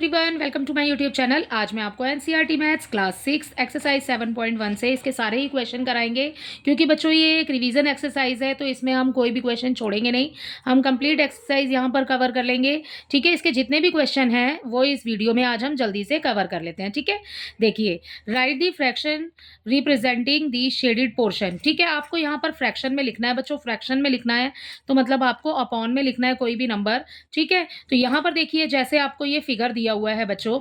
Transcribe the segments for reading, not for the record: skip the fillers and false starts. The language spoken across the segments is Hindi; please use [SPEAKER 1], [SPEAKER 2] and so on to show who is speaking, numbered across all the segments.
[SPEAKER 1] Everyone, welcome to my YouTube channel. आज मैं आपको एनसीईआरटी मैथ्स क्लास 6 एक्सरसाइज 7.1 से इसके सारे ही क्वेश्चन कराएंगे। क्योंकि बच्चों ये एक रिवीजन एक्सरसाइज है तो इसमें हम कोई भी क्वेश्चन छोड़ेंगे नहीं, हम कंप्लीट एक्सरसाइज यहाँ पर कवर कर लेंगे। ठीक है, इसके जितने भी क्वेश्चन हैं वो इस वीडियो में आज हम जल्दी से कवर कर लेते हैं। ठीक है, देखिए, राइट दी फ्रैक्शन रिप्रेजेंटिंग दी शेडेड पोर्शन। ठीक है, आपको यहाँ पर फ्रैक्शन में लिखना है बच्चों, फ्रैक्शन में लिखना है तो मतलब आपको अपॉन में लिखना है कोई भी नंबर। ठीक है, तो यहाँ पर देखिए जैसे आपको ये फिगर दिया हुआ है बच्चों,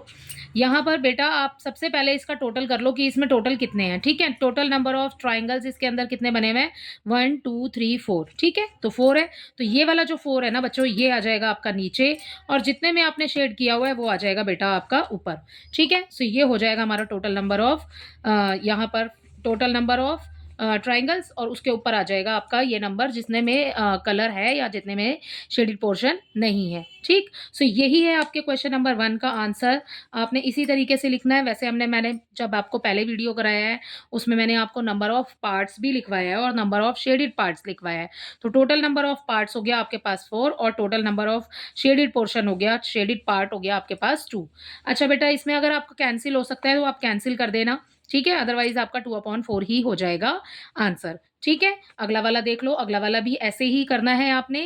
[SPEAKER 1] यहाँ पर बेटा आप सबसे पहले इसका टोटल कर लो कि इसमें टोटल कितने हैं। ठीक है, टोटल नंबर ऑफ ट्राइंगल्स इसके अंदर कितने बने हुए हैं, 1 2 3 4। ठीक है, तो 4 है, तो ये वाला जो 4 है ना बच्चों, ये आ जाएगा आपका नीचे और जितने में आपने शेड किया हुआ है वो आ जाएगा बेटा आपका ऊपर। ठीक है, सो ये हो जाएगा हमारा टोटल नंबर ऑफ यहाँ पर टोटल नंबर ऑफ ट्राइंगल्स और उसके ऊपर आ जाएगा आपका ये नंबर जितने में कलर है या जितने में शेडेड पोर्शन नहीं है। ठीक, सो यही है आपके क्वेश्चन नंबर 1 का आंसर। आपने इसी तरीके से लिखना है। वैसे मैंने जब आपको पहले वीडियो कराया है उसमें मैंने आपको नंबर ऑफ पार्ट्स भी लिखवाया है और नंबर ऑफ शेडेड पार्ट्स लिखवाया है। तो टोटल नंबर ऑफ पार्ट्स हो गया आपके पास 4 और total number of shaded portion हो गया, शेडेड पार्ट हो गया आपके पास 2। अच्छा बेटा, इसमें अगर आपको कैंसिल हो सकता है तो आप कैंसिल कर देना। ठीक है, अदरवाइज आपका 2/4 ही हो जाएगा आंसर। ठीक है, अगला वाला देख लो, अगला वाला भी ऐसे ही करना है आपने।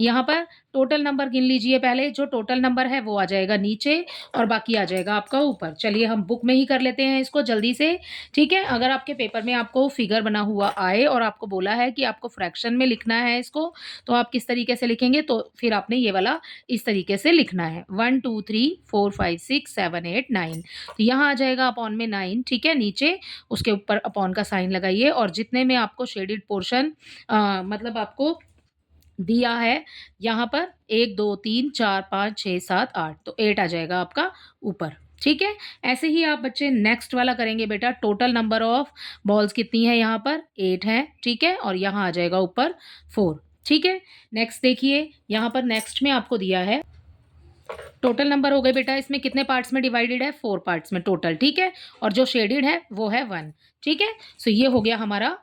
[SPEAKER 1] यहाँ पर टोटल नंबर गिन लीजिए पहले, जो टोटल नंबर है वो आ जाएगा नीचे और बाकी आ जाएगा आपका ऊपर। चलिए हम बुक में ही कर लेते हैं इसको जल्दी से। ठीक है, अगर आपके पेपर में आपको फिगर बना हुआ आए और आपको बोला है कि आपको फ्रैक्शन में लिखना है इसको, तो आप किस तरीके से लिखेंगे, तो फिर आपने ये वाला इस तरीके से लिखना है 1 2 3 4 5 6 7 8 9। तो यहाँ आ जाएगा अपॉन में 9। ठीक है, नीचे उसके ऊपर अपॉन का साइन लगाइए और जितने में आपको शेडेड पोर्शन मतलब आपको दिया है यहाँ पर 1 2 3 4 5 6 7 8, तो 8 आ जाएगा आपका ऊपर। ठीक है, ऐसे ही आप बच्चे नेक्स्ट वाला करेंगे बेटा। टोटल नंबर ऑफ बॉल्स कितनी है, यहाँ पर 8 है। ठीक है, और यहाँ आ जाएगा ऊपर 4। ठीक है, नेक्स्ट देखिए, यहाँ पर नेक्स्ट में आपको दिया है टोटल नंबर हो गए बेटा, इसमें कितने पार्ट्स में डिवाइडेड है, 4 पार्ट्स में टोटल। ठीक है, और जो शेडेड है वो है 1। ठीक है, सो ये हो गया हमारा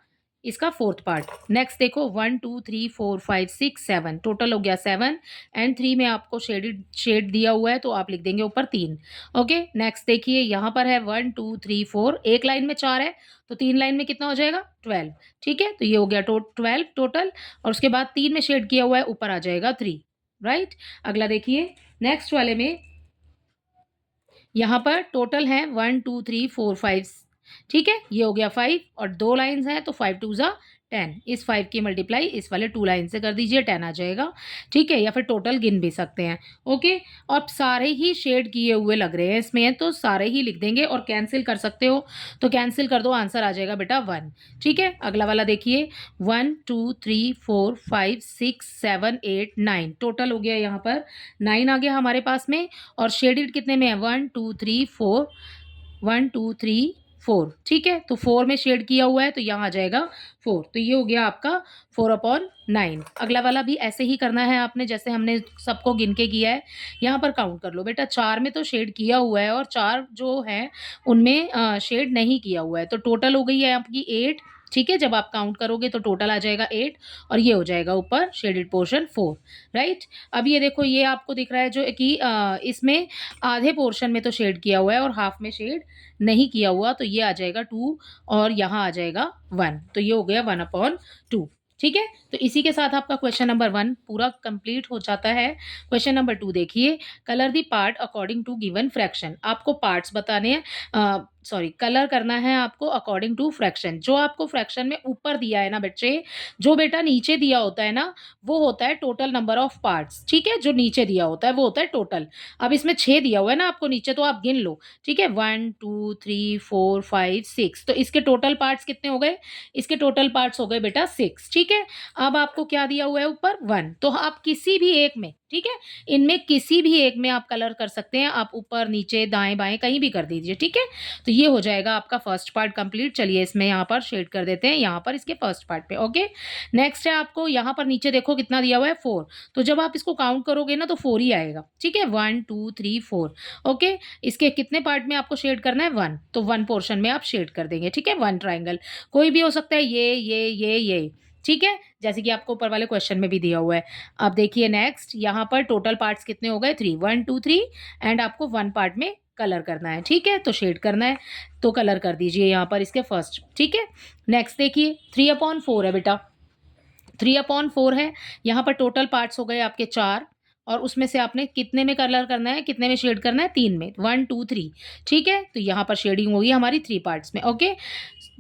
[SPEAKER 1] इसका 4th पार्ट। नेक्स्ट देखो 1 2 3 4 5 6 7, टोटल हो गया 7 एंड 3 में आपको शेड दिया हुआ है तो आप लिख देंगे ऊपर 3। ओके, नेक्स्ट देखिए यहाँ पर है 1 2 3 4, एक लाइन में 4 है तो 3 लाइन में कितना हो जाएगा, 12। ठीक है, तो ये हो गया 12 टोटल और उसके बाद 3 में शेड किया हुआ है, ऊपर आ जाएगा 3। राइट, अगला देखिए नेक्स्ट वाले में यहाँ पर टोटल है 1 2 3 4 5। ठीक है, ये हो गया 5 और 2 लाइन्स हैं तो 5 2 ज़ा 10। इस 5 की मल्टीप्लाई इस वाले 2 लाइन से कर दीजिए, 10 आ जाएगा। ठीक है, या फिर टोटल गिन भी सकते हैं। ओके, और सारे ही शेड किए हुए लग रहे हैं इसमें तो सारे ही लिख देंगे और कैंसिल कर सकते हो तो कैंसिल कर दो, आंसर आ जाएगा बेटा 1। ठीक है, अगला वाला देखिए 1 2 3 4 5 6 7 8 9, टोटल हो गया यहाँ पर 9 आ गया हमारे पास में और शेडेड कितने में है 1 2 3 4, 1 2 3 4। ठीक है, तो 4 में शेड किया हुआ है तो यहाँ आ जाएगा 4, तो ये हो गया आपका 4/9। अगला वाला भी ऐसे ही करना है आपने जैसे हमने सबको गिन के किया है। यहाँ पर काउंट कर लो बेटा, 4 में तो शेड किया हुआ है और 4 जो है उनमें शेड नहीं किया हुआ है, तो टोटल हो गई है आपकी 8। ठीक है, जब आप काउंट करोगे तो टोटल आ जाएगा 8 और ये हो जाएगा ऊपर शेडेड पोर्शन 4। राइट, अब ये देखो ये आपको दिख रहा है जो कि इसमें आधे पोर्शन में तो शेड किया हुआ है और हाफ में शेड नहीं किया हुआ, तो ये आ जाएगा 2 और यहाँ आ जाएगा 1, तो ये हो गया 1/2। ठीक है, तो इसी के साथ आपका क्वेश्चन नंबर 1 पूरा कंप्लीट हो जाता है। क्वेश्चन नंबर 2 देखिए, colour the part according to given fraction. आपको पार्ट्स बताने हैं, सॉरी कलर करना है आपको अकॉर्डिंग टू फ्रैक्शन। जो आपको फ्रैक्शन में ऊपर दिया है ना बच्चे, जो बेटा नीचे दिया होता है ना वो होता है टोटल नंबर ऑफ पार्ट्स। ठीक है, जो नीचे दिया होता है वो होता है टोटल। अब इसमें 6 दिया हुआ है ना आपको नीचे, तो आप गिन लो। ठीक है, 1 2 3 4 5 6, तो इसके टोटल पार्ट्स कितने हो गए, इसके टोटल पार्ट्स हो गए बेटा 6। ठीक है, अब आपको क्या दिया हुआ है ऊपर 1, तो आप किसी भी एक में, ठीक है, इनमें किसी भी एक में आप कलर कर सकते हैं, आप ऊपर नीचे दाएं बाएं कहीं भी कर दीजिए। ठीक है, तो ये हो जाएगा आपका फर्स्ट पार्ट कंप्लीट। चलिए इसमें यहाँ पर शेड कर देते हैं, यहाँ पर इसके फर्स्ट पार्ट पे। ओके, नेक्स्ट है आपको यहाँ पर नीचे देखो कितना दिया हुआ है 4, तो जब आप इसको काउंट करोगे ना तो 4 ही आएगा। ठीक है, 1 2 3 4। ओके, इसके कितने पार्ट में आपको शेड करना है 1, तो 1 पोर्शन में आप शेड कर देंगे। ठीक है, 1 ट्राइंगल कोई भी हो सकता है, ये। ठीक है, जैसे कि आपको ऊपर वाले क्वेश्चन में भी दिया हुआ है। अब देखिए नेक्स्ट, यहाँ पर टोटल पार्ट्स कितने हो गए 3, 1 2 3 एंड आपको 1 पार्ट में कलर करना है, ठीक है? तो शेड करना है, तो कलर कर दीजिए यहाँ पर इसके फर्स्ट, ठीक है? नेक्स्ट देखिए 3/4 है बेटा, 3/4 है, यहाँ पर टोटल पार्ट्स हो गए आपके 4 और उसमें से आपने कितने में कलर करना है, कितने में शेड करना है? 3 में, 1 2 3, ठीक है? तो यहाँ पर शेडिंग होगी हमारी 3 पार्ट्स में, ओके?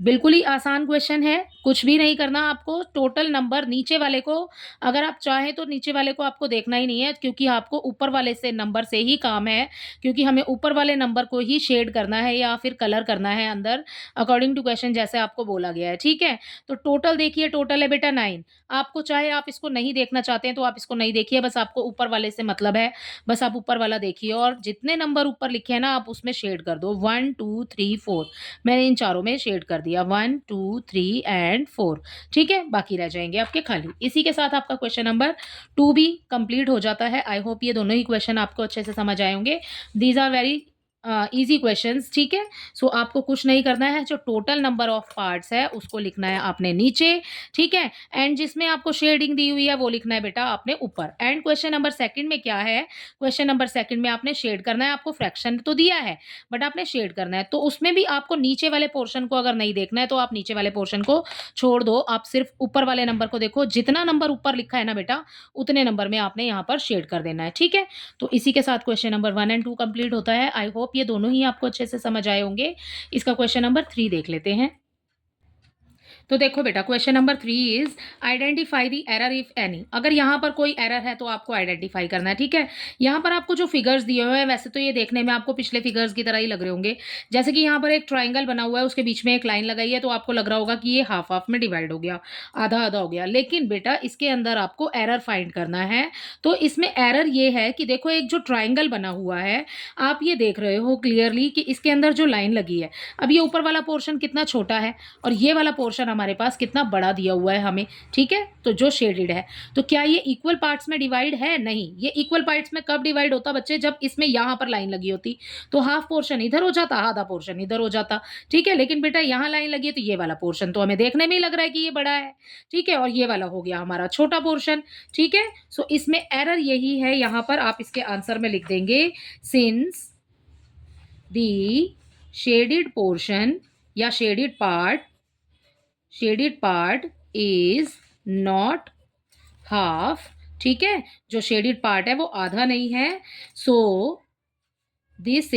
[SPEAKER 1] बिल्कुल ही आसान क्वेश्चन है, कुछ भी नहीं करना आपको, टोटल नंबर नीचे वाले को, अगर आप चाहें तो नीचे वाले को आपको देखना ही नहीं है, क्योंकि आपको ऊपर वाले से नंबर से ही काम है, क्योंकि हमें ऊपर वाले नंबर को ही शेड करना है या फिर कलर करना है अंदर, अकॉर्डिंग टू क्वेश्चन जैसे आपको बोला गया है, ठीक है? तो टोटल देखिए, टोटल है बेटा 9। आपको चाहे आप इसको नहीं देखना चाहते हैं तो आप इसको नहीं देखिए, बस आपको ऊपर वाले से मतलब है, बस आप ऊपर वाला देखिए और जितने नंबर ऊपर लिखे हैं ना आप उसमें शेड कर दो, 1 2 3 4, मैंने इन चारों में शेड कर दिया, 1 2 3 एंड 4, ठीक है? बाकी रह जाएंगे आपके खाली। इसी के साथ आपका क्वेश्चन नंबर 2 भी कंप्लीट हो जाता है। आई होप ये दोनों ही क्वेश्चन आपको अच्छे से समझ आए होंगे। These are very easy questions, ठीक है? सो आपको कुछ नहीं करना है, जो टोटल नंबर ऑफ पार्ट्स है उसको लिखना है आपने नीचे, ठीक है? एंड जिसमें आपको शेडिंग दी हुई है वो लिखना है बेटा आपने ऊपर। एंड क्वेश्चन नंबर सेकंड में क्या है, क्वेश्चन नंबर सेकंड में आपने शेड करना है, आपको फ्रैक्शन तो दिया है बट आपने शेड करना है, तो उसमें भी आपको नीचे वाले पोर्शन को अगर नहीं देखना है तो आप नीचे वाले पोर्शन को छोड़ दो, आप सिर्फ ऊपर वाले नंबर को देखो, जितना नंबर ऊपर लिखा है ना बेटा उतने नंबर में आपने यहाँ पर शेड कर देना है, ठीक है? तो इसी के साथ क्वेश्चन नंबर 1 एंड 2 कंप्लीट होता है। आई होप ये दोनों ही आपको अच्छे से समझ आए होंगे। इसका क्वेश्चन नंबर 3 देख लेते हैं। तो देखो बेटा, question number 3 is identify the error if any. अगर यहाँ पर कोई एरर है तो आपको आइडेंटिफाई करना है, ठीक है? यहाँ पर आपको जो फिगर्स दिए हुए हैं वैसे तो ये देखने में आपको पिछले फिगर्स की तरह ही लग रहे होंगे, जैसे कि यहाँ पर एक ट्राइंगल बना हुआ है, उसके बीच में एक लाइन लगाई है, तो आपको लग रहा होगा कि ये हाफ हाफ में डिवाइड हो गया, आधा आधा हो गया, लेकिन बेटा इसके अंदर आपको एरर फाइंड करना है। तो इसमें एरर ये है कि देखो एक जो ट्राइंगल बना हुआ है, आप ये देख रहे हो क्लियरली कि इसके अंदर जो लाइन लगी है, अब ये ऊपर वाला पोर्शन कितना छोटा है और ये वाला पोर्शन हमारे पास कितना बड़ा दिया हुआ है हमें, ठीक है? तो जो शेडेड है, तो क्या ये इक्वल पार्ट्स में डिवाइड है? नहीं। ये इक्वल पार्ट्स में कब डिवाइड होता बच्चे? जब इसमें यहाँ पर लाइन लगी होती, तो हाफ पोर्शन इधर हो जाता, आधा पोर्शन इधर हो जाता, ठीक है? लेकिन बेटा यहाँ लाइन लगी है तो ये वाला पोर्शन तो हमें देखने में ही लग रहा है कि ये बड़ा है, ठीक है? और ये वाला हो गया हमारा छोटा पोर्शन, ठीक है? सो इसमें एरर यही है, यहाँ पर आप इसके आंसर में लिख देंगे सिंस दी शेडेड पोर्शन या shaded part is not half, ठीक है? जो शेडेड पार्ट है वो आधा नहीं है, सो दिस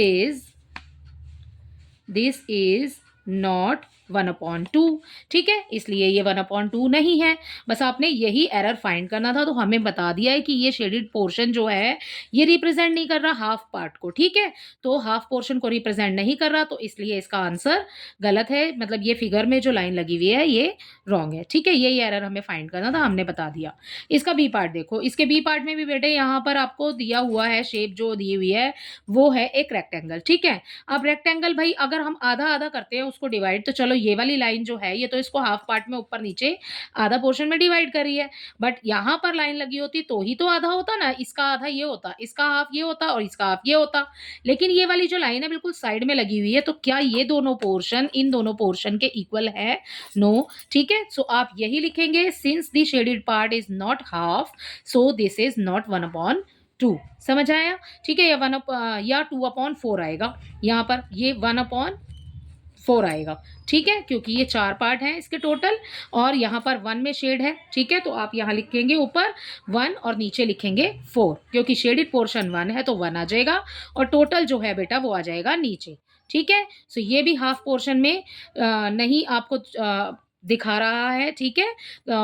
[SPEAKER 1] इज नॉट 1/2, ठीक है? इसलिए ये 1/2 नहीं है। बस आपने यही एरर फाइंड करना था, तो हमें बता दिया है कि ये शेडेड पोर्शन जो है ये रिप्रेजेंट नहीं कर रहा हाफ पार्ट को, ठीक है? तो हाफ पोर्शन को रिप्रेजेंट नहीं कर रहा, तो इसलिए इसका आंसर गलत है, मतलब ये फिगर में जो लाइन लगी हुई है ये रॉन्ग है, ठीक है? यही एरर हमें फाइंड करना था, हमने बता दिया। इसका बी पार्ट देखो, इसके बी पार्ट में भी बेटे यहाँ पर आपको दिया हुआ है, शेप जो दी हुई है वो है एक रेक्टेंगल, ठीक है? अब रेक्टेंगल भाई अगर हम आधा आधा करते हैं उसको डिवाइड, तो चलो ये वाली लाइन जो है ये तो इसको हाफ पार्ट में ऊपर नीचे आधा पोर्शन में डिवाइड कर रही है, बट यहाँ पर लाइन लगी होती तो ही तो आधा होता ना, इसका आधा ये होता, इसका हाफ ये होता और इसका हाफ ये होता, लेकिन ये वाली जो लाइन है बिल्कुल साइड में लगी हुई है, तो क्या ये दोनों पोर्शन इन दोनों पोर्शन के इक्वल है? नो, ठीक है? सो आप यही लिखेंगे, since the shaded part is not half, so this is not 1/2। समझ आया? ठीक है? या 2/4 आएगा, यहाँ पर ये 1/4 आएगा, ठीक है? क्योंकि ये 4 पार्ट हैं इसके टोटल और यहाँ पर 1 में शेड है, ठीक है? तो आप यहाँ लिखेंगे ऊपर 1 और नीचे लिखेंगे 4, क्योंकि शेडेड पोर्शन 1 है तो 1 आ जाएगा और टोटल जो है बेटा वो आ जाएगा नीचे, ठीक है? सो ये भी हाफ पोर्शन में नहीं आपको दिखा रहा है, ठीक है?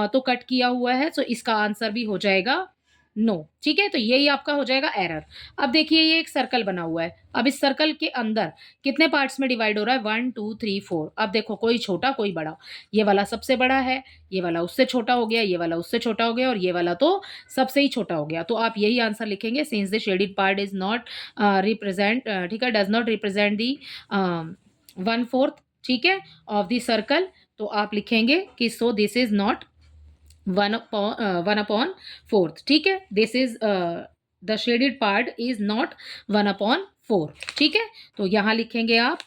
[SPEAKER 1] तो कट किया हुआ है, सो इसका आंसर भी हो जाएगा नो, ठीक है? तो यही आपका हो जाएगा एरर। अब देखिए ये एक सर्कल बना हुआ है, अब इस सर्कल के अंदर कितने पार्ट्स में डिवाइड हो रहा है? 1 2 3 4। अब देखो कोई छोटा कोई बड़ा, ये वाला सबसे बड़ा है, ये वाला उससे छोटा हो गया, ये वाला उससे छोटा हो गया और ये वाला तो सबसे ही छोटा हो गया, तो आप यही आंसर लिखेंगे, since the shaded part is not represent, ठीक है, डज नॉट रिप्रेजेंट दी 1/4, ठीक है, ऑफ द सर्कल, तो आप लिखेंगे कि सो दिस इज नॉट 1/4, ठीक है? This is the shaded part is not 1/4, ठीक है? तो यहाँ लिखेंगे आप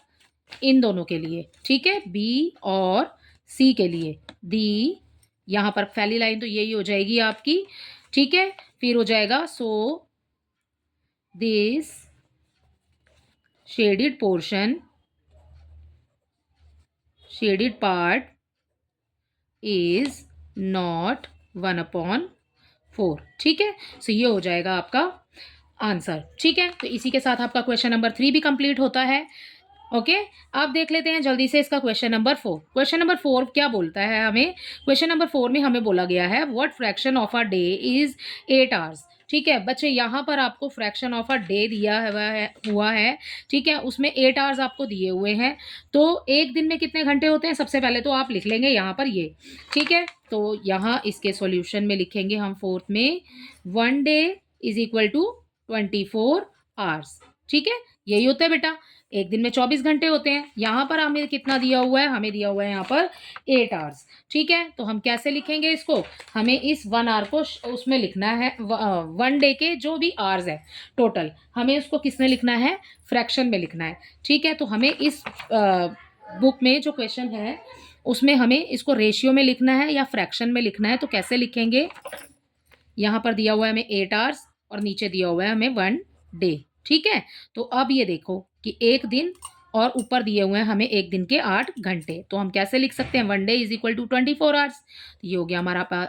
[SPEAKER 1] इन दोनों के लिए, ठीक है? बी और सी के लिए, दी यहाँ पर पहली लाइन तो यही हो जाएगी आपकी, ठीक है। फिर हो जाएगा so this shaded portion, shaded part is not 1/4, ठीक है। सो ये हो जाएगा आपका आंसर, ठीक है। तो इसी के साथ आपका क्वेश्चन नंबर 3 भी कंप्लीट होता है। ओके, अब देख लेते हैं जल्दी से इसका क्वेश्चन नंबर 4। क्वेश्चन नंबर 4 क्या बोलता है हमें? क्वेश्चन नंबर 4 में हमें बोला गया है what fraction of a day is 8 hours. ठीक है बच्चे, यहाँ पर आपको फ्रैक्शन ऑफ अ डे दिया हुआ है, ठीक है। उसमें 8 आवर्स आपको दिए हुए हैं। तो एक दिन में कितने घंटे होते हैं? सबसे पहले तो आप लिख लेंगे यहाँ पर ये, ठीक है। तो यहाँ इसके सॉल्यूशन में लिखेंगे हम फोर्थ में 1 day is equal to 24 hours, ठीक है। यही होता है बेटा, एक दिन में 24 घंटे होते हैं। यहाँ पर हमें कितना दिया हुआ है? हमें दिया हुआ है यहाँ पर 8 आवर्स, ठीक है। तो हम कैसे लिखेंगे इसको? हमें इस 1 आवर को उसमें लिखना है, 1 डे के जो भी आवर्स है टोटल, हमें उसको किसमें लिखना है? फ्रैक्शन में लिखना है, ठीक है। तो हमें इस बुक में जो क्वेश्चन है उसमें हमें इसको रेशियो में लिखना है या फ्रैक्शन में लिखना है। तो कैसे लिखेंगे? यहाँ पर दिया हुआ है हमें 8 आवर्स और नीचे दिया हुआ है हमें 1 डे, ठीक है। तो अब ये देखो कि एक दिन और ऊपर दिए हुए हैं हमें एक दिन के 8 घंटे। तो हम कैसे लिख सकते हैं? 1 day is equal to 24 hours. तो ये हो गया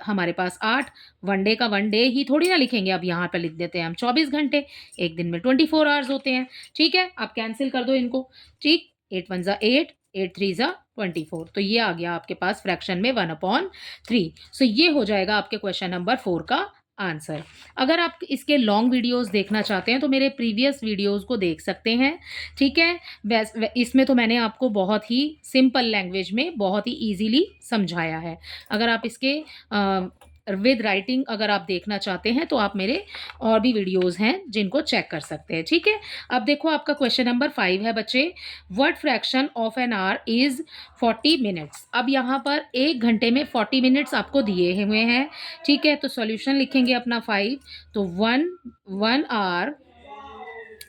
[SPEAKER 1] हमारे पास 8। 1 डे का 1 डे ही थोड़ी ना लिखेंगे, अब यहाँ पर लिख देते हैं हम 24 घंटे। एक दिन में 24 आवर्स होते हैं, ठीक है। आप कैंसिल कर दो इनको, ठीक। 8 1 ज़ा 8, 8 3 ज़ा 24। तो ये आ गया आपके पास फ्रैक्शन में 1/3। सो ये हो जाएगा आपके क्वेश्चन नंबर 4 का आंसर। अगर आप इसके लॉन्ग वीडियोस देखना चाहते हैं तो मेरे प्रीवियस वीडियोस को देख सकते हैं, ठीक है। इसमें तो मैंने आपको बहुत ही सिंपल लैंग्वेज में बहुत ही इजीली समझाया है। अगर आप इसके विद राइटिंग अगर आप देखना चाहते हैं तो आप मेरे और भी वीडियोस हैं जिनको चेक कर सकते हैं, ठीक है। अब देखो आपका क्वेश्चन नंबर 5 है बच्चे, what fraction of an hour is 40 minutes. अब यहाँ पर 1 घंटे में 40 मिनट्स आपको दिए हुए हैं, ठीक है। तो सॉल्यूशन लिखेंगे अपना 5। तो 1 आवर,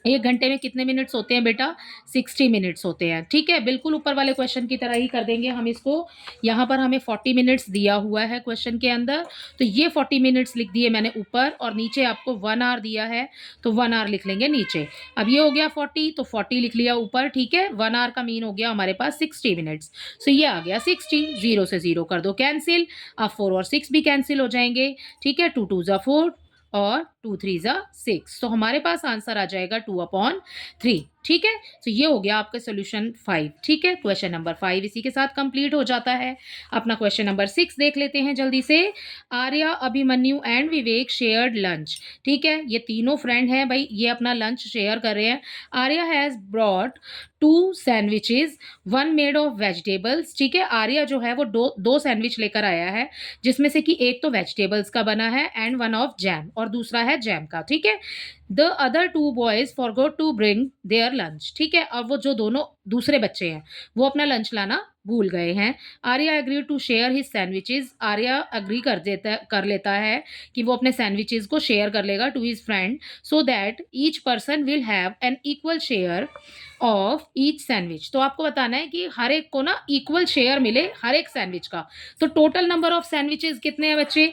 [SPEAKER 1] 1 घंटे में कितने मिनट्स होते हैं बेटा? 60 मिनट्स होते हैं, ठीक है। बिल्कुल ऊपर वाले क्वेश्चन की तरह ही कर देंगे हम इसको। यहाँ पर हमें 40 मिनट्स दिया हुआ है क्वेश्चन के अंदर, तो ये 40 मिनट्स लिख दिए मैंने ऊपर, और नीचे आपको 1 आवर दिया है तो 1 आवर लिख लेंगे नीचे। अब ये हो गया 40, तो 40 लिख लिया ऊपर, ठीक है। 1 आवर का मीन हो गया हमारे पास 60 मिनट्स। सो ये आ गया 60, 0 से 0 कर दो कैंसिल। अब 4 और 6 भी कैंसिल हो जाएंगे, ठीक है। 2 2 ज़ा 4 और 2 3 ज़ा 6। तो हमारे पास आंसर आ जाएगा 2/3, ठीक है। तो ये हो गया आपका सोल्यूशन 5, ठीक है। क्वेश्चन नंबर 5 इसी के साथ कंप्लीट हो जाता है। अपना क्वेश्चन नंबर 6 देख लेते हैं जल्दी से। Arya, Abhimanyu and Vivek shared lunch, ठीक है। ये तीनों फ्रेंड हैं भाई, ये अपना लंच शेयर कर रहे हैं। Arya has brought 2 sandwiches, 1 made of vegetables, ठीक है। आर्या जो है वो दो सैंडविच लेकर आया है, जिसमें से कि एक तो वेजिटेबल्स का बना है एंड 1 ऑफ जैम, और दूसरा है जैम का, ठीक है। The other 2 boys forgot to bring their lunch, ठीक है। और वो जो दोनों दूसरे बच्चे हैं वो अपना लंच लाना भूल गए हैं। Arya agree to share his sandwiches, Arya agree कर लेता है कि वो अपने सैंडविचेस को शेयर कर लेगा to his friend, so that each person will have an equal share of each sandwich. तो आपको बताना है कि हर एक को ना इक्वल शेयर मिले हर एक सैंडविच का। तो टोटल नंबर ऑफ सैंडविचेस कितने हैं बच्चे?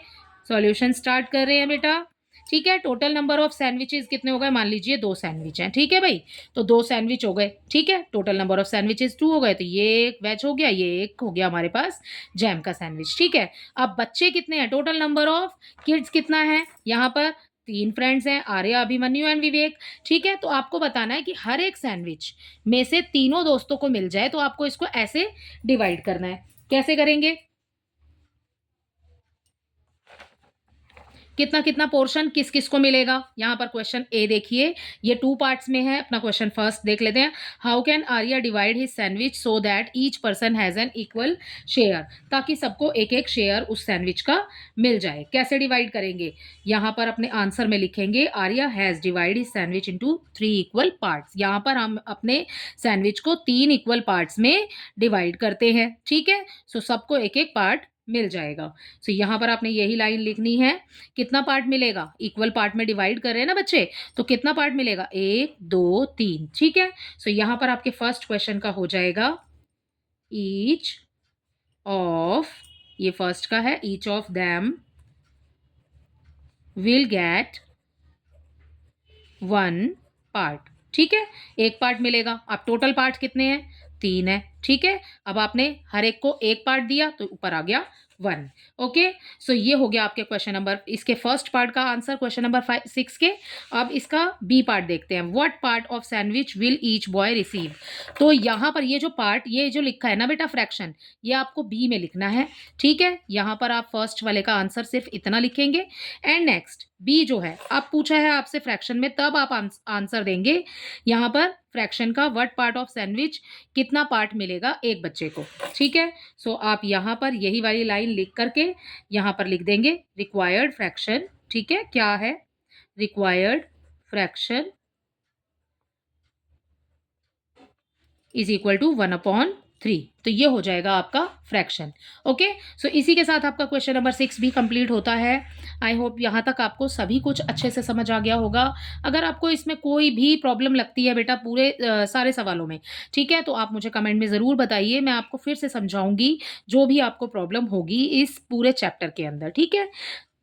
[SPEAKER 1] सॉल्यूशन स्टार्ट कर रहे हैं बेटा, ठीक है। टोटल नंबर ऑफ सैंडविचेस कितने हो गए? मान लीजिए 2 सैंडविच हैं, ठीक है भाई। तो 2 सैंडविच हो गए, ठीक है। टोटल नंबर ऑफ सैंडविचेस 2 हो गए, तो ये एक वेज हो गया, ये एक हो गया हमारे पास जैम का सैंडविच, ठीक है। अब बच्चे कितने हैं? टोटल नंबर ऑफ किड्स कितना है? यहाँ पर 3 फ्रेंड्स हैं, आर्या, अभिमन्यु एंड विवेक, ठीक है। तो आपको बताना है कि हर एक सैंडविच में से तीनों दोस्तों को मिल जाए, तो आपको इसको ऐसे डिवाइड करना है। कैसे करेंगे? कितना कितना पोर्शन किस किस को मिलेगा? यहाँ पर क्वेश्चन ए देखिए, ये 2 पार्ट्स में है। अपना क्वेश्चन फर्स्ट देख लेते हैं। How can Arya divide his sandwich so that each person has an equal share, ताकि सबको एक एक शेयर उस सैंडविच का मिल जाए। कैसे डिवाइड करेंगे? यहाँ पर अपने आंसर में लिखेंगे Arya has divide his sandwich into 3 equal parts. यहाँ पर हम अपने सैंडविच को 3 इक्वल पार्ट्स में डिवाइड करते हैं, ठीक है। सो सबको एक एक पार्ट मिल जाएगा। सो यहाँ पर आपने यही लाइन लिखनी है। कितना पार्ट मिलेगा? इक्वल पार्ट में डिवाइड कर रहे हैं ना बच्चे, तो कितना पार्ट मिलेगा? 1 2 3, ठीक है। सो यहाँ पर आपके फर्स्ट क्वेश्चन का हो जाएगा ईच ऑफ ये फर्स्ट का है, each of them will get 1 part. ठीक है, एक पार्ट मिलेगा। अब टोटल पार्ट कितने हैं? 3 है। ठीक है, अब आपने हर एक को एक पार्ट दिया तो ऊपर आ गया 1। ओके, सो ये हो गया आपके क्वेश्चन नंबर, इसके फर्स्ट पार्ट का आंसर क्वेश्चन नंबर 6 के। अब इसका बी पार्ट देखते हैं। What part of sandwich will each boy receive? तो यहाँ पर ये जो पार्ट, ये जो लिखा है ना बेटा फ्रैक्शन, ये आपको बी में लिखना है। ठीक है, यहाँ पर आप फर्स्ट वाले का आंसर सिर्फ इतना लिखेंगे एंड नेक्स्ट बी जो है, अब पूछा है आपसे फ्रैक्शन में, तब आप आंसर देंगे यहाँ पर फ्रैक्शन का। व्हाट पार्ट ऑफ सैंडविच, कितना पार्ट मिलेगा एक बच्चे को। ठीक है, सो आप यहाँ पर यही वाली लाइन लिख करके यहाँ पर लिख देंगे रिक्वायर्ड फ्रैक्शन। ठीक है, क्या है? Required fraction is equal to 1/3। तो ये हो जाएगा आपका फ्रैक्शन। ओके, सो इसी के साथ आपका क्वेश्चन नंबर 6 भी कंप्लीट होता है। आई होप यहाँ तक आपको सभी कुछ अच्छे से समझ आ गया होगा। अगर आपको इसमें कोई भी प्रॉब्लम लगती है बेटा पूरे सारे सवालों में, ठीक है, तो आप मुझे कमेंट में ज़रूर बताइए। मैं आपको फिर से समझाऊंगी जो भी आपको प्रॉब्लम होगी इस पूरे चैप्टर के अंदर। ठीक है,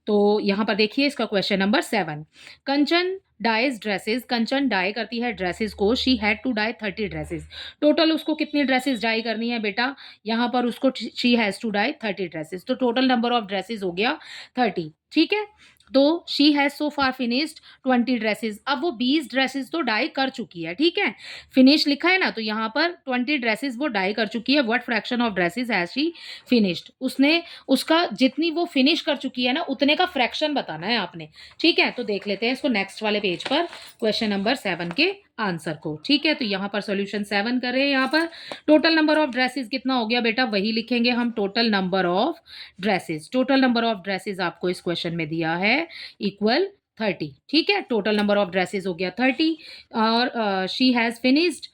[SPEAKER 1] तो यहाँ पर देखिए इसका question number 7। Kanchan dyes dresses, Kanchan dye करती है ड्रेसेस को। She had to dye 30 dresses. Total उसको कितनी ड्रेसेस डाई करनी है बेटा? यहाँ पर उसको she has to dye 30 dresses, तो टोटल नंबर ऑफ ड्रेसेस हो गया 30। ठीक है, तो she has so far finished 20 dresses. अब वो 20 ड्रेसेस तो डाई कर चुकी है। ठीक है, फिनिश लिखा है ना, तो यहाँ पर 20 ड्रेसेस वो डाई कर चुकी है। What fraction of dresses has she finished? उसने उसका जितनी वो फिनिश कर चुकी है ना, उतने का फ्रैक्शन बताना है आपने। ठीक है, तो देख लेते हैं इसको नेक्स्ट वाले पेज पर, क्वेश्चन नंबर 7 के आंसर को। ठीक है, तो यहाँ पर सॉल्यूशन 7 कर रहे हैं। यहाँ पर टोटल नंबर ऑफ ड्रेसेस कितना हो गया बेटा? वही लिखेंगे हम, total number of dresses. Total number of dresses आपको इस क्वेश्चन में दिया है इक्वल 30। ठीक है, टोटल नंबर ऑफ ड्रेसेस हो गया 30 और she has finished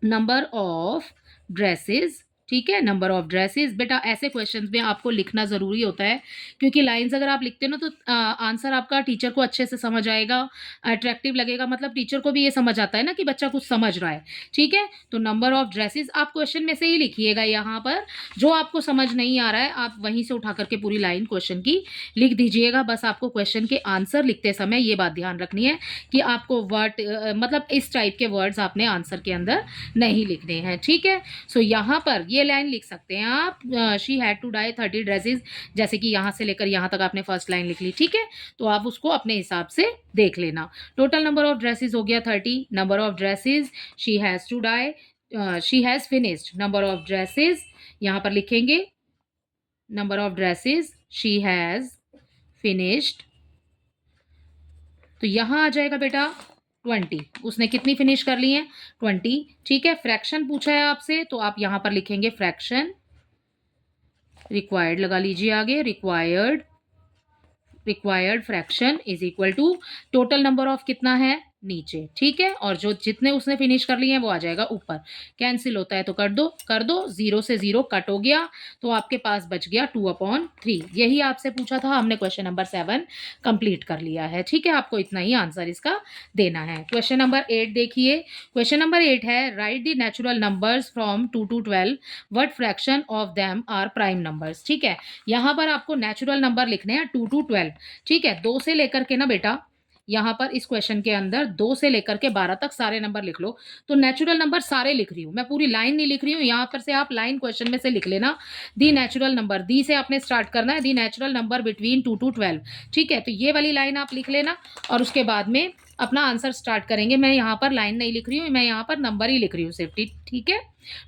[SPEAKER 1] number of dresses. ठीक है, नंबर ऑफ ड्रेसेस। बेटा ऐसे क्वेश्चंस में आपको लिखना ज़रूरी होता है, क्योंकि लाइंस अगर आप लिखते हो ना तो आंसर आपका टीचर को अच्छे से समझ आएगा, अट्रैक्टिव लगेगा। मतलब टीचर को भी ये समझ आता है ना कि बच्चा कुछ समझ रहा है। ठीक है, तो नंबर ऑफ ड्रेसेस आप क्वेश्चन में से ही लिखिएगा। यहाँ पर जो आपको समझ नहीं आ रहा है आप वहीं से उठा करके पूरी लाइन क्वेश्चन की लिख दीजिएगा। बस आपको क्वेश्चन के आंसर लिखते समय ये बात ध्यान रखनी है कि आपको वर्ड मतलब इस टाइप के वर्ड्स आपने आंसर के अंदर नहीं लिखने हैं। ठीक है, सो यहाँ पर ये लाइन लिख सकते हैं आप, she had to dye 30 dresses. जैसे कि यहाँ से लेकर यहाँ तक आपने फर्स्ट लाइन लिख ली। ठीक है, तो आप उसको अपने हिसाब से देख लेना। टोटल नंबर ऑफ ड्रेसेस हो गया 30। Number of dresses she has to dye, she has finished number of dresses, यहाँ पर लिखेंगे number of dresses she has finished. तो यहाँ आ जाएगा बेटा 20। उसने कितनी फिनिश कर ली है? 20। ठीक है, फ्रैक्शन पूछा है आपसे, तो आप यहाँ पर लिखेंगे फ्रैक्शन, रिक्वायर्ड लगा लीजिए आगे, required fraction is equal to total number of कितना है नीचे। ठीक है, और जो जितने उसने फिनिश कर लिए हैं वो आ जाएगा ऊपर। कैंसिल होता है तो कर दो, 0 से 0 कट हो गया, तो आपके पास बच गया 2/3। यही आपसे पूछा था, हमने क्वेश्चन नंबर 7 कंप्लीट कर लिया है। ठीक है, आपको इतना ही आंसर इसका देना है। क्वेश्चन नंबर 8 देखिए। क्वेश्चन नंबर 8 है write the natural numbers from 2 to 12, what fraction of them are prime numbers. ठीक है, यहाँ पर आपको नेचुरल नंबर लिखने हैं 2 to 12। ठीक है, 2 से लेकर के ना बेटा, यहाँ पर इस क्वेश्चन के अंदर 2 से लेकर के 12 तक सारे नंबर लिख लो। तो नेचुरल नंबर सारे लिख रही हूँ मैं, पूरी लाइन नहीं लिख रही हूँ। यहाँ पर से आप लाइन क्वेश्चन में से लिख लेना, दी नेचुरल नंबर, दी से आपने स्टार्ट करना है, the natural number between 2 to 12। ठीक है, तो ये वाली लाइन आप लिख लेना और उसके बाद में अपना आंसर स्टार्ट करेंगे। मैं यहाँ पर लाइन नहीं लिख रही हूँ, मैं यहाँ पर नंबर ही लिख रही हूँ सिर्फ। ठीक है,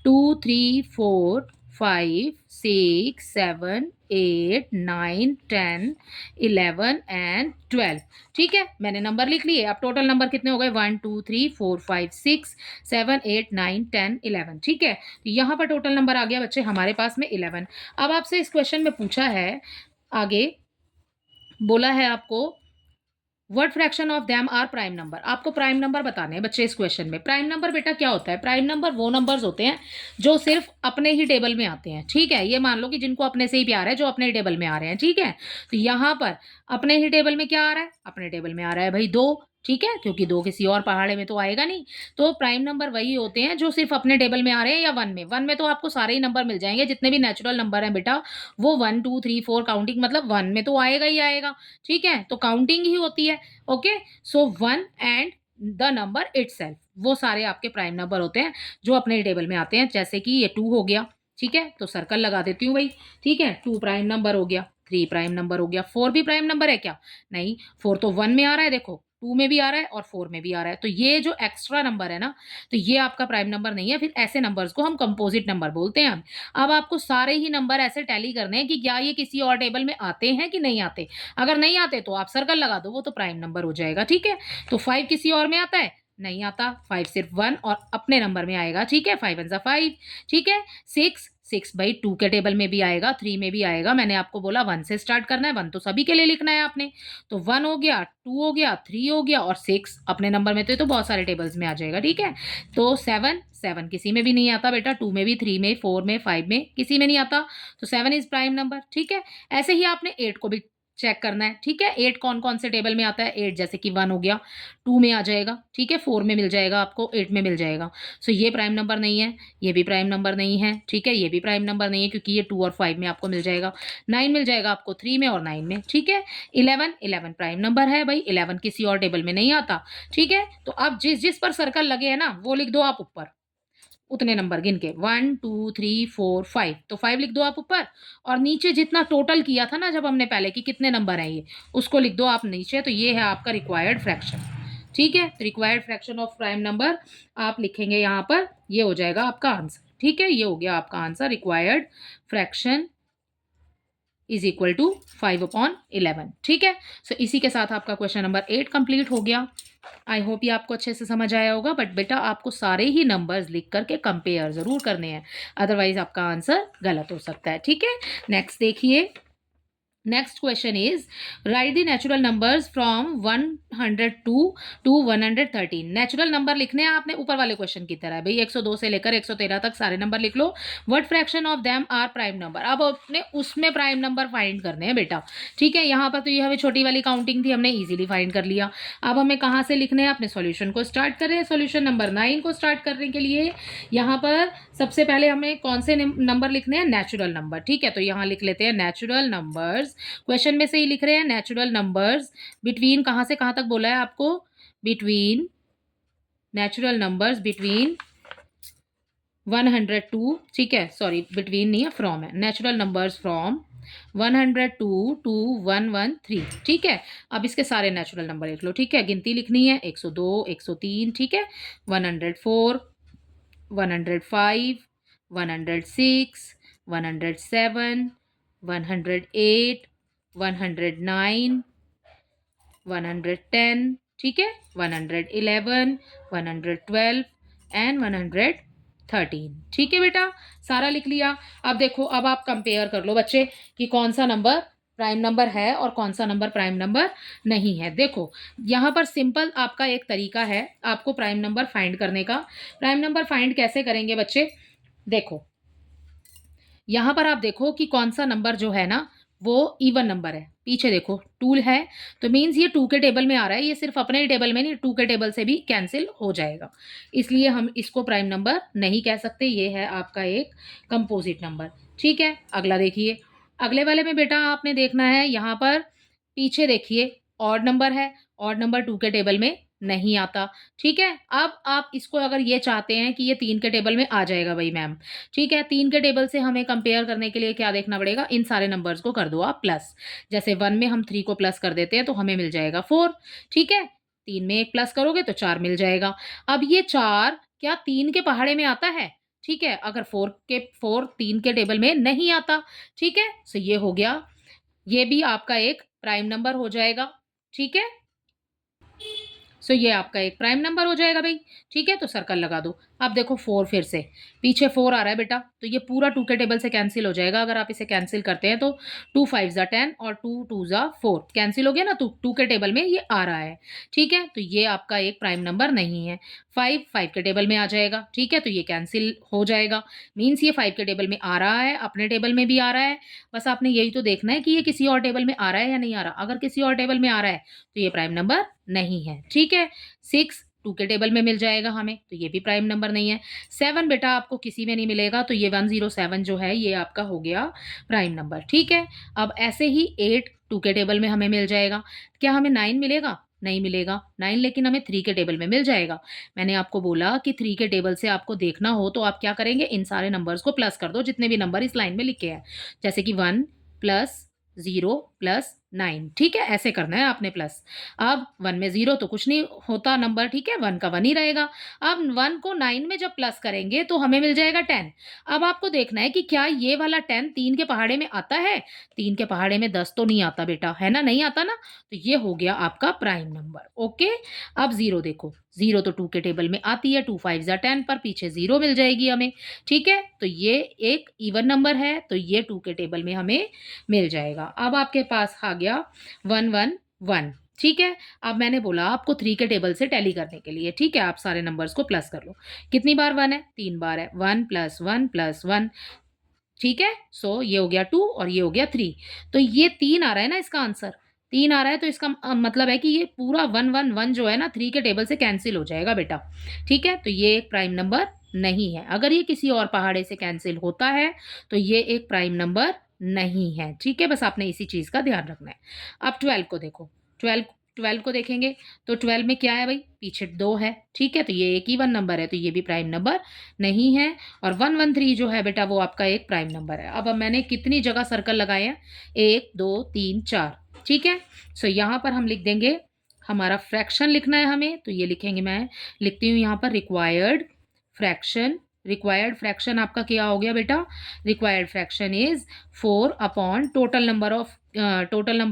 [SPEAKER 1] 2 3 4 5 6 7 8 9 10 11 एंड 12। ठीक है, मैंने नंबर लिख लिए। अब टोटल नंबर कितने हो गए? 1 2 3 4 5 6 7 8 9 10 11। ठीक है, तो यहाँ पर टोटल नंबर आ गया बच्चे हमारे पास में 11। अब आपसे इस क्वेश्चन में पूछा है, आगे बोला है आपको what fraction of them are prime number. आपको प्राइम नंबर बताने हैं बच्चे इस क्वेश्चन में। प्राइम नंबर बेटा क्या होता है? प्राइम नंबर वो नंबर्स होते हैं जो सिर्फ अपने ही टेबल में आते हैं। ठीक है, ये मान लो कि जिनको अपने से ही प्यार है, जो अपने ही टेबल में आ रहे हैं। ठीक है, तो यहाँ पर अपने ही टेबल में क्या आ रहा है? अपने टेबल में आ रहा है भाई 2। ठीक है, क्योंकि 2 किसी और पहाड़े में तो आएगा नहीं। तो प्राइम नंबर वही होते हैं जो सिर्फ़ अपने टेबल में आ रहे हैं या 1 में। 1 में तो आपको सारे ही नंबर मिल जाएँगे, जितने भी नेचुरल नंबर हैं बेटा, वो 1, 2, 3, 4 काउंटिंग मतलब 1 में तो आएगा ही आएगा, ठीक है? तो काउंटिंग ही होती है, okay? So 1 and the number itself, वो सारे आपके प्राइम नंबर होते हैं, जो अपने टेबल में आते हैं। जैसे कि ये 2 हो गया, ठीक है? तो सर्कल लगा देती हूँ भई, ठीक है? 2 प्राइम नंबर हो गया, 3 प्राइम नंबर हो गया, 4 भी प्राइम नंबर है क्या? नहीं, 4 तो 1 में आ रहा है देखो, 2 में भी आ रहा है और 4 में भी आ रहा है। तो ये जो एक्स्ट्रा नंबर है ना, तो ये आपका प्राइम नंबर नहीं है। फिर ऐसे नंबर्स को हम कंपोज़िट नंबर बोलते हैं हम। अब आपको सारे ही नंबर ऐसे टैली करने हैं कि क्या ये किसी और टेबल में आते हैं कि नहीं आते। अगर नहीं आते तो आप सर्कल लगा दो, वो तो प्राइम नंबर हो जाएगा, ठीक है? तो 5 किसी और में आता है? नहीं आता, 5 सिर्फ़ 1 और अपने नंबर में आएगा, ठीक है? 5 वन ज़ा 5, ठीक है? 6 बाई 2 के टेबल में भी आएगा, 3 में भी आएगा। मैंने आपको बोला 1 से स्टार्ट करना है, 1 तो सभी के लिए लिखना है आपने। तो 1 हो गया, 2 हो गया, 3 हो गया और 6 अपने नंबर में, तो ये तो बहुत सारे टेबल्स में आ जाएगा, ठीक है? तो 7 किसी में भी नहीं आता बेटा, 2 में भी, 3 में, 4 में, 5 में, किसी में नहीं आता। तो 7 इज़ प्राइम नंबर, ठीक है? ऐसे ही आपने 8 को भी चेक करना है, ठीक है? 8 कौन-कौन से टेबल में आता है? 8 जैसे कि 1 हो गया, 2 में आ जाएगा, ठीक है? 4 में मिल जाएगा आपको, 8 में मिल जाएगा। सो ये प्राइम नंबर नहीं है, ये भी प्राइम नंबर नहीं है, ठीक है? ये भी प्राइम नंबर नहीं है क्योंकि ये 2 और 5 में आपको मिल जाएगा। 9 मिल जाएगा आपको 3 में और 9 में, ठीक है? 11 प्राइम नंबर है भई, 11 किसी और टेबल में नहीं आता, ठीक है? तो अब जिस पर सर्कल लगे हैं ना, वो लिख दो आप ऊपर, उतने नंबर गिन के 1, 2, 3, 4, 5 तो 5 लिख दो आप ऊपर और नीचे जितना टोटल किया था ना जब हमने पहले कि कितने नंबर हैं ये, उसको लिख दो आप नीचे। तो ये है आपका रिक्वायर्ड फ्रैक्शन, ठीक है? Required fraction of prime number आप लिखेंगे यहाँ पर, ये हो जाएगा आपका आंसर, ठीक है? ये हो गया आपका answer, required fraction is equal to 5/11, ठीक है? सो इसी के साथ आपका क्वेश्चन नंबर 8 कंप्लीट हो गया। आई होप ये आपको अच्छे से समझ आया होगा, बट बेटा आपको सारे ही नंबर्स लिख करके कंपेयर ज़रूर करने हैं, अदरवाइज़ आपका आंसर गलत हो सकता है, ठीक है? नेक्स्ट देखिए, next question is write the natural numbers from 102 to 113। Natural number लिखने हैं आपने ऊपर वाले क्वेश्चन की तरह, भाई 102 से लेकर 113 तक सारे नंबर लिख लो। What fraction of them are prime number, अब अपने उसमें प्राइम नंबर फाइंड करने हैं बेटा, ठीक है? यहाँ पर तो ये हमें छोटी वाली काउंटिंग थी, हमने इजीली फाइंड कर लिया। अब हमें कहाँ से लिखने हैं, अपने सॉल्यूशन को स्टार्ट करें। सॉल्यूशन नंबर 9 को स्टार्ट करने के लिए यहाँ पर सबसे पहले हमें कौन से नंबर लिखने हैं, नेचुरल नंबर, ठीक है? तो यहाँ लिख लेते हैं नेचुरल नंबर्स, क्वेश्चन में से ही लिख रहे हैं नेचुरल नंबर्स बिटवीन, कहाँ से कहाँ तक बोला है आपको, बिटवीन नेचुरल नंबर्स बिटवीन 102, ठीक है? सॉरी बिटवीन नहीं है, फ्रॉम है, नेचुरल नंबर्स फ्रॉम 102 टू 113, ठीक है? अब इसके सारे नेचुरल नंबर लिख लो, ठीक है? गिनती लिखनी है 102, 103, ठीक है? 104, 105, 106, 107, 108, 109, 110, ठीक है? 111, 112 एंड 113, ठीक है बेटा? सारा लिख लिया। अब देखो, अब आप कंपेयर कर लो बच्चे कि कौन सा नंबर प्राइम नंबर है और कौन सा नंबर प्राइम नंबर नहीं है। देखो, यहाँ पर सिंपल आपका एक तरीका है आपको प्राइम नंबर फाइंड करने का। प्राइम नंबर फाइंड कैसे करेंगे बच्चे? देखो, यहाँ पर आप देखो कि कौन सा नंबर जो है ना वो इवन नंबर है। पीछे देखो 2 है, तो मीन्स ये 2 के टेबल में आ रहा है, ये सिर्फ अपने टेबल में नहीं 2 के टेबल से भी कैंसिल हो जाएगा, इसलिए हम इसको प्राइम नंबर नहीं कह सकते। ये है आपका एक कंपोजिट नंबर, ठीक है? अगला देखिए, अगले वाले में बेटा आपने देखना है, यहाँ पर पीछे देखिए ऑड नंबर है, ऑड नंबर 2 के टेबल में नहीं आता, ठीक है? अब आप इसको अगर ये चाहते हैं कि ये 3 के टेबल में आ जाएगा भाई मैम, ठीक है? 3 के टेबल से हमें कंपेयर करने के लिए क्या देखना पड़ेगा, इन सारे नंबर्स को कर दो आप प्लस। जैसे 1 में हम 3 को प्लस कर देते हैं तो हमें मिल जाएगा 4, ठीक है? 3 में 1 प्लस करोगे तो 4 मिल जाएगा। अब ये 4 क्या 3 के पहाड़े में आता है? ठीक है? अगर 4 3 के टेबल में नहीं आता, ठीक है? सो ये हो गया, ये भी आपका एक प्राइम नंबर हो जाएगा, ठीक है? सो ये आपका एक प्राइम नंबर हो जाएगा भई, ठीक है? तो सर्कल लगा दो। अब देखो 4 फिर से, पीछे 4 आ रहा है बेटा, तो ये पूरा 2 के टेबल से कैंसल हो जाएगा। अगर आप इसे कैंसल करते हैं तो 2 5 ज़ा 10 और 2 2 ज़ा 4 कैंसल हो गया ना, तो 2 के टेबल में ये आ रहा है, ठीक है? तो ये आपका एक प्राइम नंबर नहीं है। 5 के टेबल में आ जाएगा, ठीक है? तो ये कैंसिल हो जाएगा। मीन्स ये 5 के टेबल में आ रहा है, अपने टेबल में भी आ रहा है। बस आपने यही तो देखना है कि ये किसी और टेबल में आ रहा है या नहीं आ रहा। अगर किसी और टेबल में आ रहा है, तो ये प्राइम नंबर नहीं है, ठीक है? 6 2 के टेबल में मिल जाएगा हमें, तो ये भी प्राइम नंबर नहीं है। 7 बेटा आपको किसी में नहीं मिलेगा, तो ये 107 जो है ये आपका हो गया प्राइम नंबर, ठीक है? अब ऐसे ही 8 2 के टेबल में हमें मिल जाएगा। क्या हमें 9 मिलेगा? नहीं मिलेगा। 9 लेकिन हमें 3 के टेबल में मिल जाएगा। मैंने आपको बोला कि 3 के टेबल से आपको देखना हो तो आप क्या करेंगे, इन सारे नंबर्स को प्लस कर दो जितने भी नंबर इस लाइन में लिखे हैं। जैसे कि 1 प्लस 0 प्लस 9, ठीक है? ऐसे करना है आपने प्लस। अब 1 में 0 तो कुछ नहीं होता नंबर, ठीक है? 1 का 1 ही रहेगा। अब 1 को 9 में जब प्लस करेंगे तो हमें मिल जाएगा 10। अब आपको देखना है कि क्या ये वाला 10 3 के पहाड़े में आता है? 3 के पहाड़े में 10 तो नहीं आता बेटा, है ना? नहीं आता ना? तो ये हो गया आपका प्राइम नंबर, ओके? अब 0 देखो, 0 तो 2 के टेबल में आती है, 2 5 ज़ा 10 पर पीछे 0 मिल जाएगी हमें, ठीक है? तो ये एक इवन नंबर है, तो ये 2 के टेबल में हमें मिल जाएगा। अब आपके पास आ गया 111, ठीक है? अब मैंने बोला आपको 3 के टेबल से टैली करने के लिए, ठीक है? आप सारे नंबर्स को प्लस कर लो। कितनी बार 1 है? 3 बार है। 1 + 1 + 1, ठीक है? सो ये हो गया 2 और ये हो गया 3। तो ये 3 आ रहा है ना इसका आंसर? 3 आ रहा है तो इसका मतलब है कि ये पूरा 111 जो है ना 3 के टेबल से कैंसल हो जाएगा बेटा, ठीक है? तो ये एक प्राइम नंबर नहीं है। अगर ये किसी और पहाड़े से कैंसल होता है, तो ये एक प्राइम नंबर नहीं है, ठीक है? बस आपने इसी चीज़ का ध्यान रखना है। अब 12 को देखो, 12 12 को देखेंगे, तो 12 में क्या है भई? पीछे 2 है, ठीक है? तो ये एक इवन नंबर है, तो ये भी प्राइम नंबर नहीं है। और 113 जो है बेटा वो आपका एक प्राइम नंबर है। अब मैंने कितनी जगह सर्कल लगाए हैं? 1 2 3 4, ठीक है? सो यहाँ पर हम लिख देंगे, हमारा फ्रैक्शन लिखना है हमें, तो ये लिखेंगे, मैं लिखती हूँ यहाँ पर रिक्वायर्ड फ्रैक्शन। रिक्वायर्ड फ्रैक्शन आपका क्या हो गया बेटा? Required fraction is 4 upon total number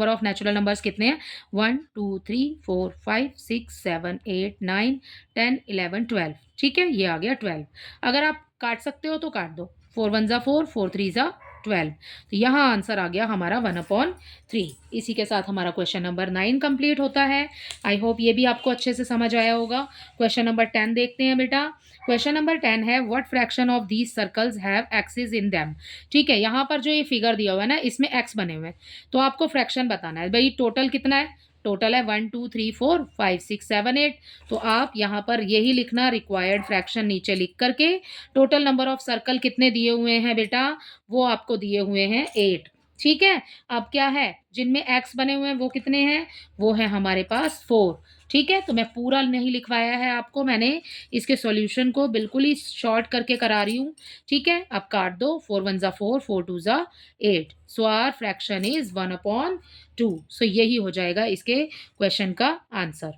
[SPEAKER 1] of natural numbers कितने हैं? 1 2 3 4 5 6 7 8 9 10 11 12, ठीक है? ये आ गया 12। अगर आप काट सकते हो तो काट दो। 4 1 ज़ा 4, 4 3 ज़ा 12। तो यहाँ आंसर आ गया हमारा 1/3। इसी के साथ हमारा क्वेश्चन नंबर 9 कंप्लीट होता है। आई होप ये भी आपको अच्छे से समझ आया होगा। क्वेश्चन नंबर 10 देखते हैं बेटा। क्वेश्चन नंबर 10 है, what fraction of these circles have axis in them, ठीक है? यहाँ पर जो ये फिगर दिया हुआ है ना, इसमें एक्स बने हुए हैं, तो आपको फ्रैक्शन बताना है। भाई टोटल कितना है? टोटल है 1 2 3 4 5 6 7 8। तो आप यहाँ पर यही लिखना, रिक्वायर्ड फ्रैक्शन नीचे लिख करके, टोटल नंबर ऑफ सर्कल कितने दिए हुए हैं बेटा? वो आपको दिए हुए हैं 8, ठीक है? अब क्या है, जिनमें एक्स बने हुए हैं वो कितने हैं? वो है हमारे पास 4, ठीक है? तो मैं पूरा नहीं लिखवाया है आपको, मैंने इसके सॉल्यूशन को बिल्कुल ही शॉर्ट करके करा रही हूँ, ठीक है? अब काट दो, 4 1 ज़ा 4, 4 2 ज़ा 8। So our fraction is 1/2। So यही हो जाएगा इसके क्वेश्चन का आंसर।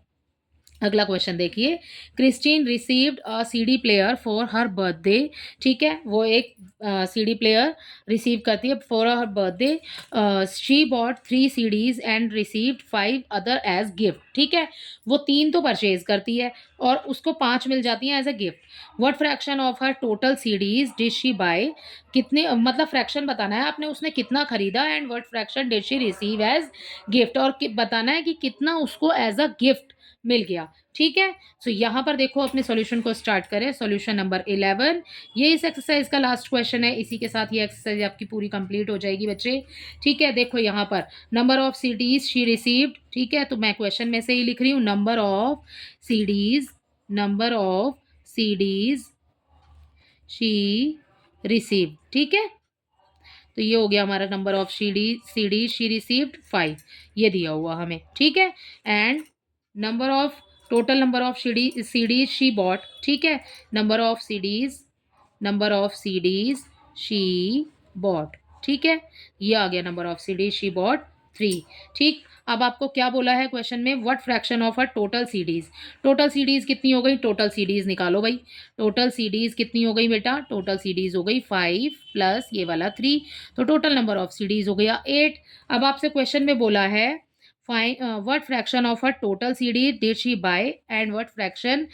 [SPEAKER 1] अगला क्वेश्चन देखिए, Christine received a CD player for her birthday, ठीक है? वो एक सीडी प्लेयर रिसीव करती है for her birthday. She bought 3 CDs and received 5 other as gift, ठीक है? वो 3 तो परचेज करती है और उसको 5 मिल जाती हैं as a gift. What fraction of her total CDs did she buy, कितने मतलब फ्रैक्शन बताना है आपने, उसने कितना खरीदा, and what fraction did she receive as gift, और बताना है कि कितना उसको एज अ गिफ्ट मिल गया, ठीक है? सो यहाँ पर देखो, अपने सॉल्यूशन को स्टार्ट करें। सॉल्यूशन नंबर 11, ये इस एक्सरसाइज का लास्ट क्वेश्चन है। इसी के साथ ये एक्सरसाइज आपकी पूरी कंप्लीट हो जाएगी बच्चे, ठीक है? देखो यहाँ पर number of CDs she received, ठीक है? तो मैं क्वेश्चन में से ही लिख रही हूँ, number of CDs she received, ठीक है? तो ये हो गया हमारा number of CDs she received 5, ये दिया हुआ हमें, ठीक है? And number of total number of CDs she bought, ठीक है? Number of CDs she bought, ठीक है? ये आ गया number of CDs she bought 3, ठीक? अब आपको क्या बोला है क्वेश्चन में, what fraction of a total CDs, total CDs कितनी हो गई? टोटल सीडीज निकालो भाई, टोटल सीडीज कितनी हो गई बेटा? टोटल सीडीज हो गई 5 प्लस ये वाला 3, तो टोटल नंबर ऑफ सीडीज हो गया 8। अब आपसे क्वेश्चन में बोला है, find what fraction of her total CD did she buy and what fraction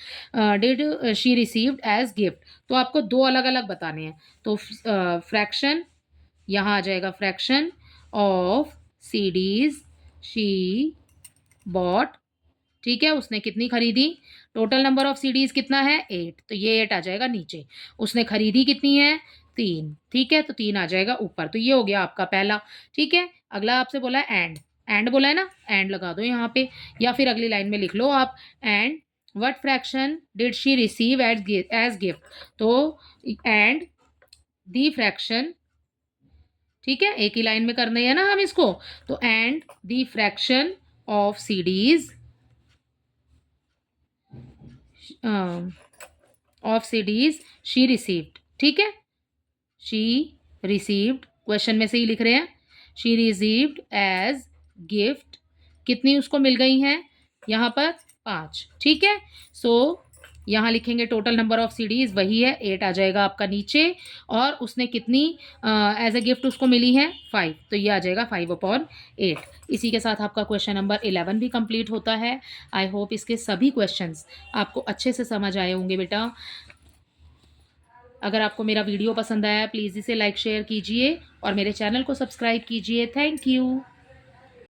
[SPEAKER 1] did she received as gift. तो आपको दो अलग अलग बताने हैं। तो फ्रैक्शन, यहाँ आ जाएगा fraction of CDs she bought, ठीक है? उसने कितनी खरीदी? टोटल नंबर ऑफ सीडीज़ कितना है 8, तो ये 8 आ जाएगा नीचे। उसने खरीदी कितनी है 3, ठीक है, तो 3 आ जाएगा ऊपर। तो ये हो गया आपका पहला, ठीक है। अगला आपसे बोला है एंड बोला है ना, एंड लगा दो यहाँ पे, या फिर अगली लाइन में लिख लो आप, and what fraction did she receive as gift, तो एंड दी फ्रैक्शन, ठीक है, एक ही लाइन में करना ही है ना हम इसको, तो and the fraction of CDs of CDs she received, ठीक है, शी रिसीव्ड, क्वेश्चन में से ही लिख रहे हैं, शी रिसीव्ड एज गिफ्ट, कितनी उसको मिल गई हैं यहाँ पर 5, ठीक है। सो यहाँ लिखेंगे टोटल नंबर ऑफ सीडीज वही है 8 आ जाएगा आपका नीचे, और उसने कितनी एज ए गिफ्ट उसको मिली है 5, तो ये आ जाएगा 5/8। इसी के साथ आपका क्वेश्चन नंबर 11 भी कंप्लीट होता है। आई होप इसके सभी क्वेश्चंस आपको अच्छे से समझ आए होंगे बेटा। अगर आपको मेरा वीडियो पसंद आया प्लीज़ इसे लाइक शेयर कीजिए और मेरे चैनल को सब्सक्राइब कीजिए। Thank you.